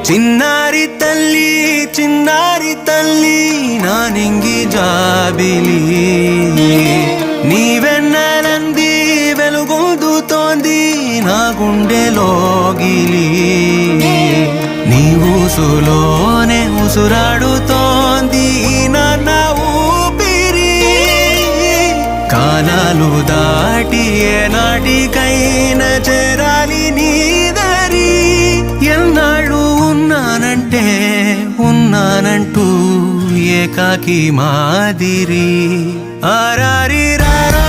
ಚಿನ್ನಾರಿ ತಲ್ಲಿ ನಾನಿಂಗಿ ಜಾಬಿಲಿ నీవెన్నెలంది వెలుగొందుతోంది నా గుండెలోగిలి నీ ఊసులోనే ఉసురాడుతోంది నా ఊపిరి కాలాలు దాటి ఏనాటికైనా చేరాలి నీ దరి ఎన్నాళ్ళు ఉన్నానంటూ ఏకాకి మాదిరి ఆరారి రారా